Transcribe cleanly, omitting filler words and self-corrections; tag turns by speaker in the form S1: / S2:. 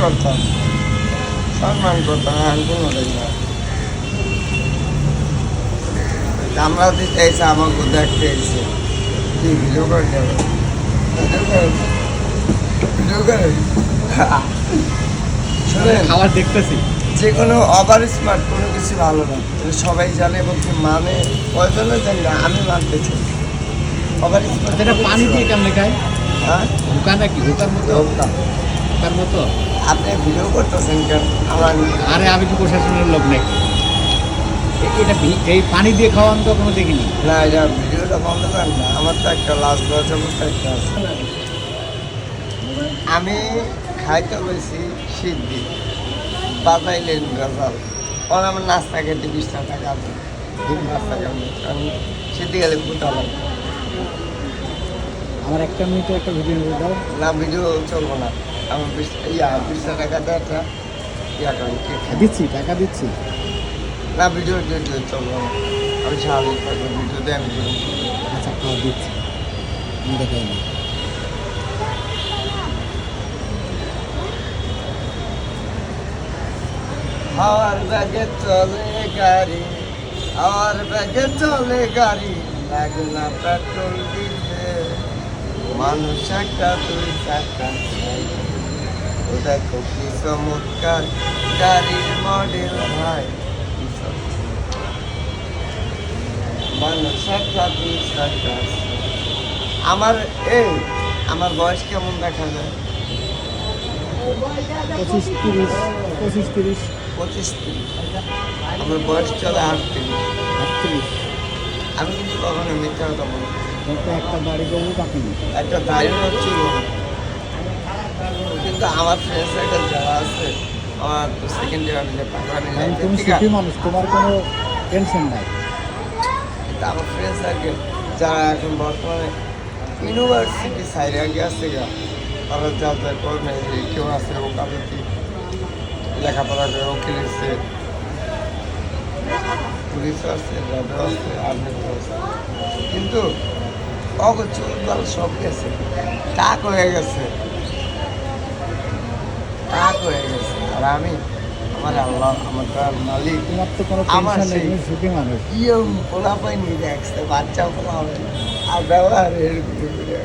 S1: করতাম, সম্মান করতাম, এখন কোনো না। আমরা তো চাইছে আমাকে দেখতে এসে কি ভিডিও করে যাবে, ভিডিও করে শোনেন,
S2: খাবার দেখতেছি
S1: যে কোনো ওভার স্মার্ট কোনো কিছু ভালো না, সবাই জানে এবং মানে কয়জনে জানি না, আমি মানতে চাই ওভার স্মার্ট।
S2: এটা পানি দিয়ে কেমন খায়?
S1: হ্যাঁ,
S2: হুকা নাকি? হুকার মতো? হুকার মতো?
S1: আপনি ভিডিও করতেছেন কেন? আমার
S2: আরে আমি কি প্রশাসনের লোক নাকি? এটা এই পানি দিয়ে খাওয়ান তো কোনো দেখিনি।
S1: না, এটা ভিডিওটা বন্ধ করেন না, আমার তো একটা লাস্ট বছর অবস্থা একটা আছে। আমি খাইতে বলছি সিদ্ধি, বাজাইলেন গজাল, কারণ আমার নাস্তা খেতে 20 টাকা আছে, নাস্তা খাবো কারণ সিদ্ধি গেলে কোথাও
S2: আমার একটা মিনিটে একটা ভিডিও দাও।
S1: না, ভিডিও চলবো না, আমার 20 টাকা দেয় একটা ইয়া করেন,
S2: দিচ্ছি, টাকা দিচ্ছি।
S1: না ভিডিও চলবো না, আমি স্বাভাবিক থাকবো, ভিডিও দিয়ে আমি দেবো।
S2: আচ্ছা, খাওয়া দিচ্ছি, আমি দেখাই না।
S1: হাওয়ার ব্যাগে চলে গাড়ি, হাওয়ার ব্যাগে চলে গাড়ি, লাগে না পেট্রোল দিতে, মানুষ একটা 2 চাকা চাই। ও দেখো কি চমৎকার গাড়ির মডেল ভাই, মানুষ একটা 2 চাকা। আমার আমার বয়স কেমন দেখা যায়?
S2: 25-30, 25-30,
S1: 25-30। আমার বয়স চলে 38।
S2: 38।
S1: আমি কিন্তু কখনো মিথ্যা কথা বলি না।
S2: কিন্তু একটা বাড়ি গরু কাটেনি।
S1: একটা দাঁড়িয়ে ছিল, কিন্তু আমার ফ্রেন্ড সার্কেল যারা আছে, আমার তো সেকেন্ড ইয়ার যে পাকড়ানি
S2: কারণ তুমি সুখী মানুষ, তোমার কোনো টেনশন নাই।
S1: কিন্তু আমার ফ্রেন্ড সার্কেল যারা এখন বর্তমানে ইউনিভার্সিটি সাইডে আগে আছে গা, তারা যা যা কর্মে কেউ আছে ওকালতি, লেখাপড়া করে উকিল আছে, পুলিশ আছে, র্যাবও আছে, আর্মিও আছে, কিন্তু চুল সব গেছে, টাক হয়ে গেছে, টাক হয়ে গেছে। আর আমি, আমার আল্লাহ, আমার মালিক,
S2: তোমার তো কোনো
S1: আমার
S2: টেনশন নেই,
S1: সেই
S2: তুমি সুখী মানুষ।
S1: ইয়ং পোলা পাইনি দেখছে, বাচ্চা পোলা হবে, আর ব্যবহার এরকম করে।